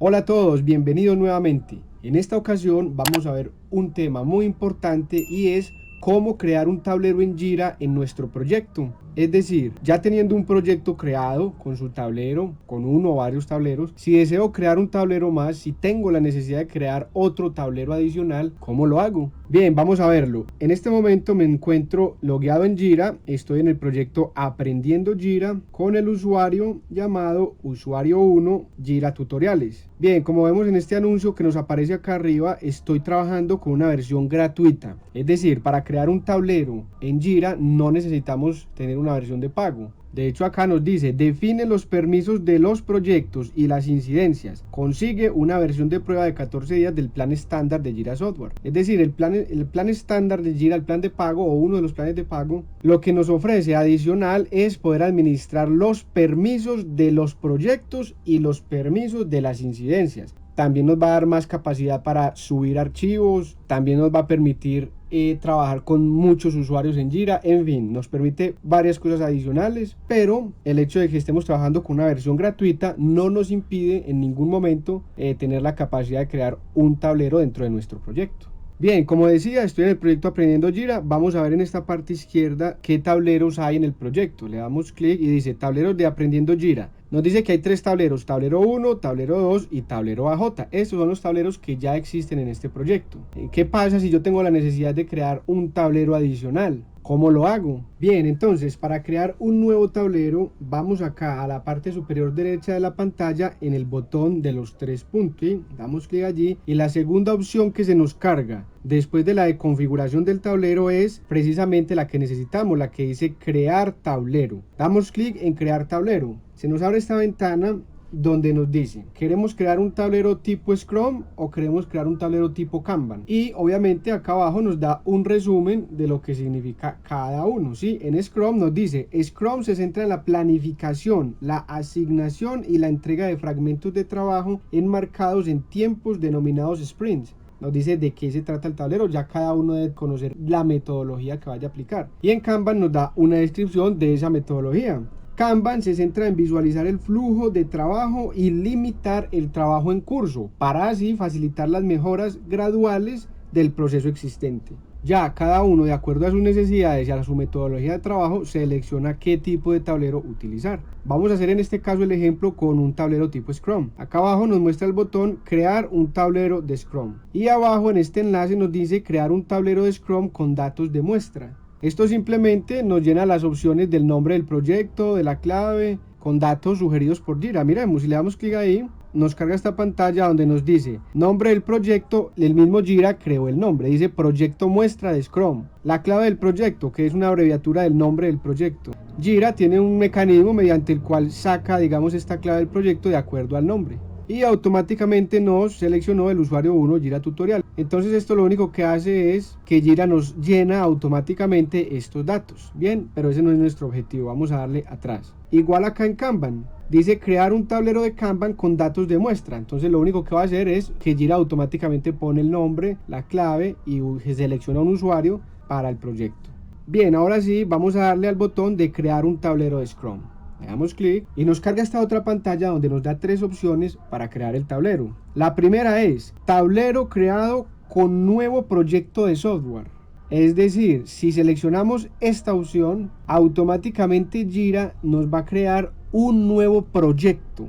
Hola a todos, bienvenidos nuevamente. En esta ocasión vamos a ver un tema muy importante y es cómo crear un tablero en Jira en nuestro proyecto. Es decir, ya teniendo un proyecto creado con su tablero, con uno o varios tableros, si deseo crear un tablero más, si tengo la necesidad de crear otro tablero adicional, ¿cómo lo hago? Bien, vamos a verlo. En este momento me encuentro logueado en Jira, estoy en el proyecto Aprendiendo Jira con el usuario llamado usuario 1 Jira Tutoriales. Bien, como vemos en este anuncio que nos aparece acá arriba, estoy trabajando con una versión gratuita. Es decir, para crear un tablero en Jira no necesitamos tener una versión de pago. De hecho, acá nos dice, define los permisos de los proyectos y las incidencias. Consigue una versión de prueba de 14 días del plan estándar de Jira Software. Es decir, el plan estándar de Jira, el plan de pago o uno de los planes de pago, lo que nos ofrece adicional es poder administrar los permisos de los proyectos y los permisos de las incidencias. También nos va a dar más capacidad para subir archivos, también nos va a permitir trabajar con muchos usuarios en Jira, en fin, nos permite varias cosas adicionales, pero el hecho de que estemos trabajando con una versión gratuita no nos impide en ningún momento tener la capacidad de crear un tablero dentro de nuestro proyecto. Bien, como decía, estoy en el proyecto Aprendiendo Jira. Vamos a ver en esta parte izquierda qué tableros hay en el proyecto. Le damos clic y dice tableros de Aprendiendo Jira. Nos dice que hay tres tableros, tablero 1, tablero 2 y tablero AJ. Estos son los tableros que ya existen en este proyecto. ¿Qué pasa si yo tengo la necesidad de crear un tablero adicional? ¿Cómo lo hago? Bien, entonces para crear un nuevo tablero vamos acá a la parte superior derecha de la pantalla en el botón de los tres puntos, ¿sí? Damos clic allí y la segunda opción que se nos carga después de la de configuración del tablero es precisamente la que necesitamos, la que dice crear tablero. Damos clic en crear tablero. Se nos abre esta ventana donde nos dice, ¿queremos crear un tablero tipo Scrum o queremos crear un tablero tipo Kanban? Y obviamente acá abajo nos da un resumen de lo que significa cada uno, ¿sí? En Scrum nos dice, Scrum se centra en la planificación, la asignación y la entrega de fragmentos de trabajo enmarcados en tiempos denominados sprints. Nos dice de qué se trata el tablero, ya cada uno debe conocer la metodología que vaya a aplicar. Y en Kanban nos da una descripción de esa metodología. Kanban se centra en visualizar el flujo de trabajo y limitar el trabajo en curso, para así facilitar las mejoras graduales del proceso existente. Ya cada uno, de acuerdo a sus necesidades y a su metodología de trabajo, selecciona qué tipo de tablero utilizar. Vamos a hacer en este caso el ejemplo con un tablero tipo Scrum. Acá abajo nos muestra el botón crear un tablero de Scrum. Y abajo en este enlace nos dice crear un tablero de Scrum con datos de muestra. Esto simplemente nos llena las opciones del nombre del proyecto, de la clave, con datos sugeridos por Jira. Miremos, si le damos clic ahí, nos carga esta pantalla donde nos dice nombre del proyecto. El mismo Jira creó el nombre, dice proyecto muestra de Scrum. La clave del proyecto, que es una abreviatura del nombre del proyecto. Jira tiene un mecanismo mediante el cual saca, digamos, esta clave del proyecto de acuerdo al nombre. Y automáticamente nos seleccionó el usuario 1 Jira Tutorial. Entonces esto lo único que hace es que Jira nos llena automáticamente estos datos. Bien, pero ese no es nuestro objetivo, vamos a darle atrás. Igual acá en Kanban, dice crear un tablero de Kanban con datos de muestra. Entonces lo único que va a hacer es que Jira automáticamente pone el nombre, la clave y selecciona un usuario para el proyecto. Bien, ahora sí vamos a darle al botón de crear un tablero de Scrum. Le damos clic y nos carga esta otra pantalla donde nos da tres opciones para crear el tablero. La primera es tablero creado con nuevo proyecto de software. Es decir, si seleccionamos esta opción, automáticamente Jira nos va a crear un nuevo proyecto.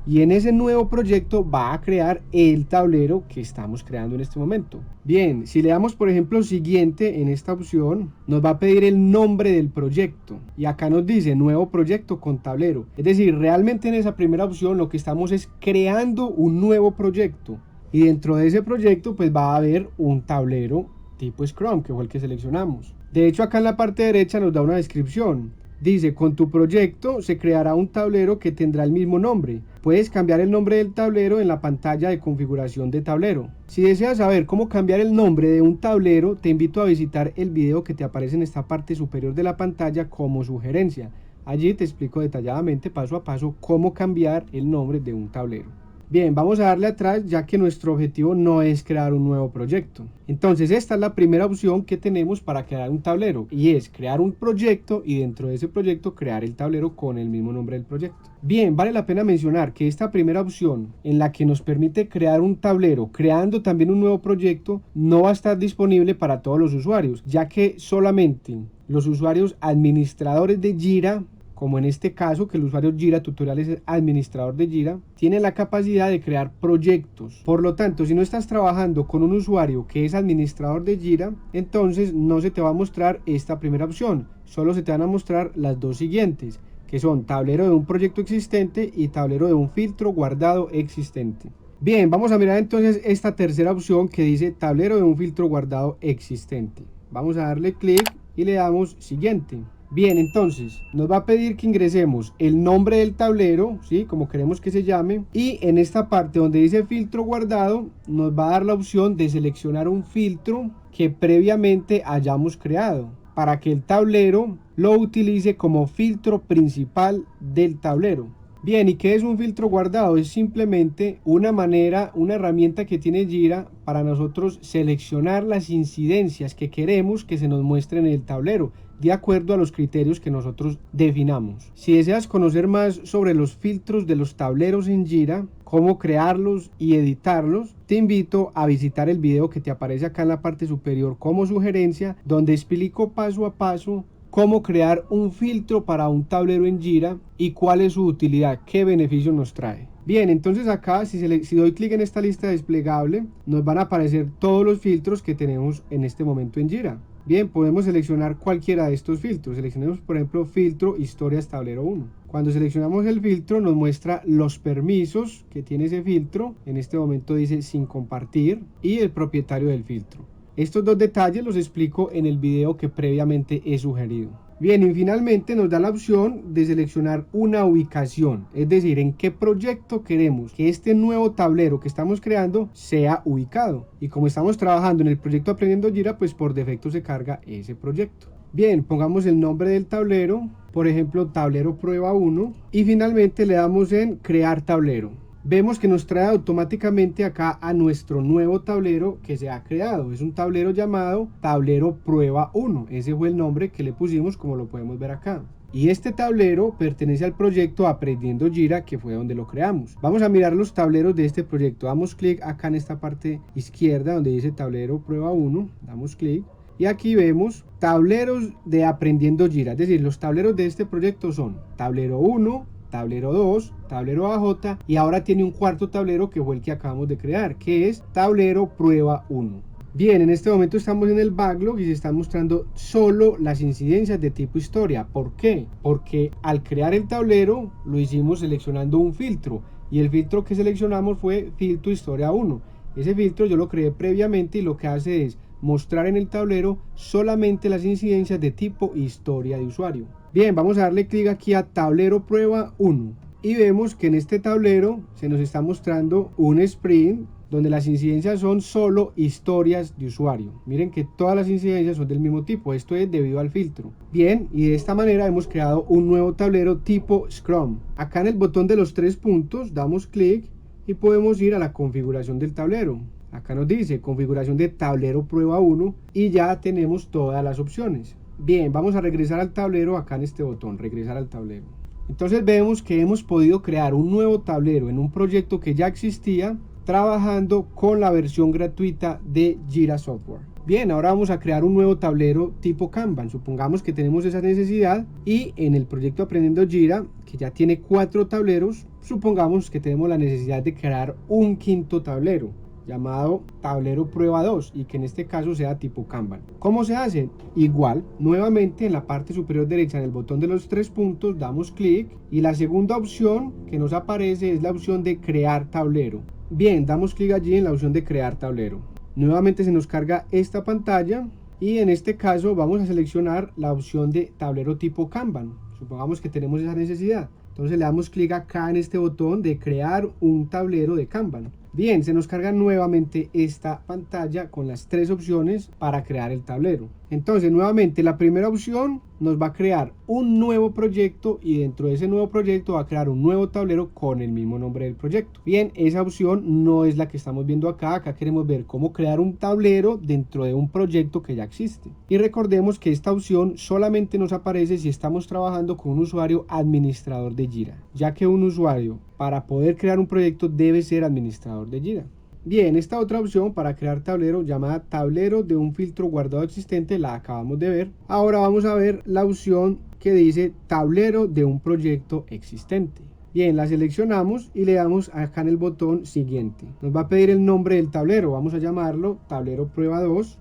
Y en ese nuevo proyecto va a crear el tablero que estamos creando en este momento. Bien, si le damos por ejemplo siguiente en esta opción, nos va a pedir el nombre del proyecto. Y acá nos dice nuevo proyecto con tablero. Es decir, realmente en esa primera opción lo que estamos es creando un nuevo proyecto. Y dentro de ese proyecto pues va a haber un tablero tipo Scrum, que fue el que seleccionamos. De hecho acá en la parte derecha nos da una descripción. Dice, con tu proyecto se creará un tablero que tendrá el mismo nombre. Puedes cambiar el nombre del tablero en la pantalla de configuración de tablero. Si deseas saber cómo cambiar el nombre de un tablero, te invito a visitar el video que te aparece en esta parte superior de la pantalla como sugerencia. Allí te explico detalladamente, paso a paso, cómo cambiar el nombre de un tablero. Bien, vamos a darle atrás ya que nuestro objetivo no es crear un nuevo proyecto. Entonces esta es la primera opción que tenemos para crear un tablero y es crear un proyecto y dentro de ese proyecto crear el tablero con el mismo nombre del proyecto. Bien, vale la pena mencionar que esta primera opción en la que nos permite crear un tablero creando también un nuevo proyecto no va a estar disponible para todos los usuarios, ya que solamente los usuarios administradores de Jira, como en este caso que el usuario Jira Tutoriales es administrador de Jira, tiene la capacidad de crear proyectos. Por lo tanto, si no estás trabajando con un usuario que es administrador de Jira, entonces no se te va a mostrar esta primera opción, solo se te van a mostrar las dos siguientes, que son tablero de un proyecto existente y tablero de un filtro guardado existente. Bien, vamos a mirar entonces esta tercera opción que dice tablero de un filtro guardado existente. Vamos a darle clic y le damos siguiente. Bien, entonces nos va a pedir que ingresemos el nombre del tablero, ¿sí? Como queremos que se llame, y en esta parte donde dice filtro guardado nos va a dar la opción de seleccionar un filtro que previamente hayamos creado para que el tablero lo utilice como filtro principal del tablero. Bien, ¿y qué es un filtro guardado? Es simplemente una manera, una herramienta que tiene Jira para nosotros seleccionar las incidencias que queremos que se nos muestren en el tablero, de acuerdo a los criterios que nosotros definamos. Si deseas conocer más sobre los filtros de los tableros en Jira, cómo crearlos y editarlos, te invito a visitar el video que te aparece acá en la parte superior como sugerencia, donde explico paso a paso cómo crear un filtro para un tablero en Jira y cuál es su utilidad, qué beneficios nos trae. Bien, entonces acá si doy clic en esta lista desplegable, nos van a aparecer todos los filtros que tenemos en este momento en Jira. Bien, podemos seleccionar cualquiera de estos filtros. Seleccionemos por ejemplo filtro historias tablero 1. Cuando seleccionamos el filtro nos muestra los permisos que tiene ese filtro. En este momento dice sin compartir y el propietario del filtro. Estos dos detalles los explico en el video que previamente he sugerido. Bien, y finalmente nos da la opción de seleccionar una ubicación, es decir, en qué proyecto queremos que este nuevo tablero que estamos creando sea ubicado. Y como estamos trabajando en el proyecto Aprendiendo Jira, pues por defecto se carga ese proyecto. Bien, pongamos el nombre del tablero, por ejemplo, tablero prueba 1, y finalmente le damos en crear tablero. Vemos que nos trae automáticamente acá a nuestro nuevo tablero que se ha creado. Es un tablero llamado tablero prueba 1. Ese fue el nombre que le pusimos, como lo podemos ver acá. Y este tablero pertenece al proyecto Aprendiendo Jira, que fue donde lo creamos. Vamos a mirar los tableros de este proyecto. Damos clic acá en esta parte izquierda donde dice tablero prueba 1. Damos clic. Y aquí vemos tableros de Aprendiendo Jira. Es decir, los tableros de este proyecto son tablero 1, tablero 2, tablero AJ y ahora tiene un cuarto tablero que fue el que acabamos de crear, que es tablero prueba 1. Bien, en este momento estamos en el backlog y se están mostrando solo las incidencias de tipo historia. ¿Por qué? Porque al crear el tablero lo hicimos seleccionando un filtro y el filtro que seleccionamos fue filtro historia 1. Ese filtro yo lo creé previamente y lo que hace es mostrar en el tablero solamente las incidencias de tipo historia de usuario. Bien, vamos a darle clic aquí a tablero prueba 1 y vemos que en este tablero se nos está mostrando un sprint donde las incidencias son solo historias de usuario. Miren que todas las incidencias son del mismo tipo, esto es debido al filtro. Bien, y de esta manera hemos creado un nuevo tablero tipo Scrum. Acá en el botón de los 3 puntos damos clic y podemos ir a la configuración del tablero. Acá nos dice configuración de tablero prueba 1 y ya tenemos todas las opciones. Bien, vamos a regresar al tablero acá en este botón, regresar al tablero. Entonces vemos que hemos podido crear un nuevo tablero en un proyecto que ya existía, trabajando con la versión gratuita de Jira Software. Bien, ahora vamos a crear un nuevo tablero tipo Kanban. Supongamos que tenemos esa necesidad y en el proyecto Aprendiendo Jira, que ya tiene 4 tableros, supongamos que tenemos la necesidad de crear un quinto tablero llamado tablero prueba 2 y que en este caso sea tipo Kanban. ¿Cómo se hace? Igual, nuevamente en la parte superior derecha en el botón de los 3 puntos damos clic y la segunda opción que nos aparece es la opción de crear tablero. Bien, damos clic allí en la opción de crear tablero. Nuevamente se nos carga esta pantalla y en este caso vamos a seleccionar la opción de tablero tipo Kanban. Supongamos que tenemos esa necesidad. Entonces le damos clic acá en este botón de crear un tablero de Kanban. Bien, se nos carga nuevamente esta pantalla con las 3 opciones para crear el tablero. Entonces nuevamente la primera opción nos va a crear un nuevo proyecto y dentro de ese nuevo proyecto va a crear un nuevo tablero con el mismo nombre del proyecto. Bien, esa opción no es la que estamos viendo acá. Acá queremos ver cómo crear un tablero dentro de un proyecto que ya existe. Y recordemos que esta opción solamente nos aparece si estamos trabajando con un usuario administrador de Jira, ya que un usuario para poder crear un proyecto debe ser administrador de Jira. Bien, esta otra opción para crear tablero llamada tablero de un filtro guardado existente la acabamos de ver. Ahora vamos a ver la opción que dice tablero de un proyecto existente. Bien, la seleccionamos y le damos acá en el botón siguiente. Nos va a pedir el nombre del tablero, vamos a llamarlo tablero prueba 2.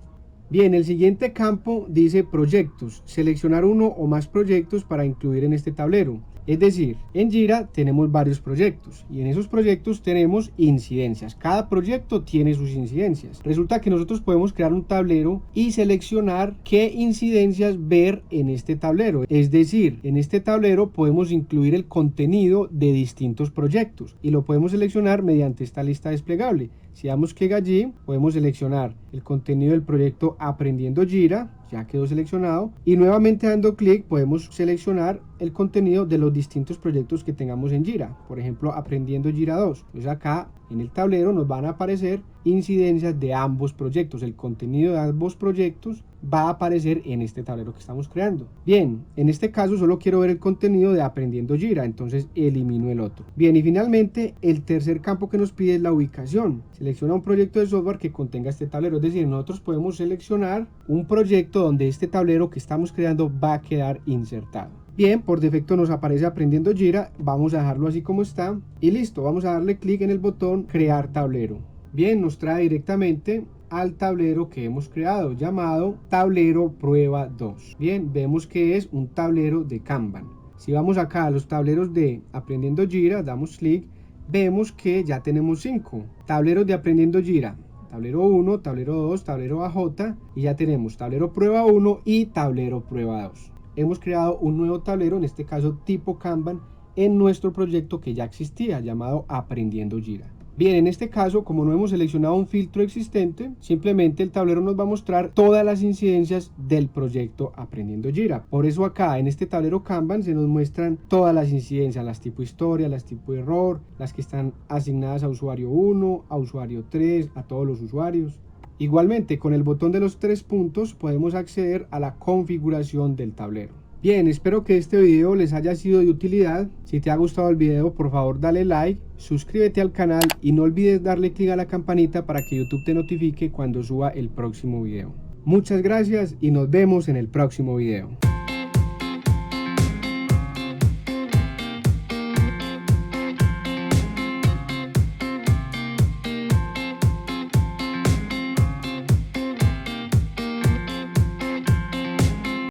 Bien, el siguiente campo dice proyectos, seleccionar uno o más proyectos para incluir en este tablero. Es decir, en Jira tenemos varios proyectos y en esos proyectos tenemos incidencias. Cada proyecto tiene sus incidencias. Resulta que nosotros podemos crear un tablero y seleccionar qué incidencias ver en este tablero. Es decir, en este tablero podemos incluir el contenido de distintos proyectos y lo podemos seleccionar mediante esta lista desplegable. Si damos clic allí, podemos seleccionar el contenido del proyecto Aprendiendo Jira, ya quedó seleccionado, y nuevamente dando clic podemos seleccionar el contenido de los distintos proyectos que tengamos en Jira, por ejemplo Aprendiendo Jira 2. Entonces acá en el tablero nos van a aparecer incidencias de ambos proyectos, el contenido de ambos proyectos va a aparecer en este tablero que estamos creando. Bien, en este caso solo quiero ver el contenido de Aprendiendo Jira, entonces elimino el otro. Bien, y finalmente el tercer campo que nos pide es la ubicación. Selecciona un proyecto de software que contenga este tablero, es decir, nosotros podemos seleccionar un proyecto donde este tablero que estamos creando va a quedar insertado. Bien, por defecto nos aparece Aprendiendo Jira, vamos a dejarlo así como está y listo, vamos a darle clic en el botón crear tablero. Bien, nos trae directamente al tablero que hemos creado llamado tablero prueba 2. Bien, vemos que es un tablero de Kanban. Si vamos acá a los tableros de Aprendiendo Jira, damos clic, vemos que ya tenemos 5 tableros de Aprendiendo Jira. Tablero 1, tablero 2, tablero AJ y ya tenemos tablero prueba 1 y tablero prueba 2. Hemos creado un nuevo tablero, en este caso tipo Kanban, en nuestro proyecto que ya existía llamado Aprendiendo Jira. Bien, en este caso, como no hemos seleccionado un filtro existente, simplemente el tablero nos va a mostrar todas las incidencias del proyecto Aprendiendo Jira. Por eso acá, en este tablero Kanban, se nos muestran todas las incidencias, las tipo historia, las tipo error, las que están asignadas a usuario 1, a usuario 3, a todos los usuarios. Igualmente, con el botón de los 3 puntos podemos acceder a la configuración del tablero. Bien, espero que este video les haya sido de utilidad. Si te ha gustado el video, por favor dale like, suscríbete al canal y no olvides darle clic a la campanita para que YouTube te notifique cuando suba el próximo video. Muchas gracias y nos vemos en el próximo video.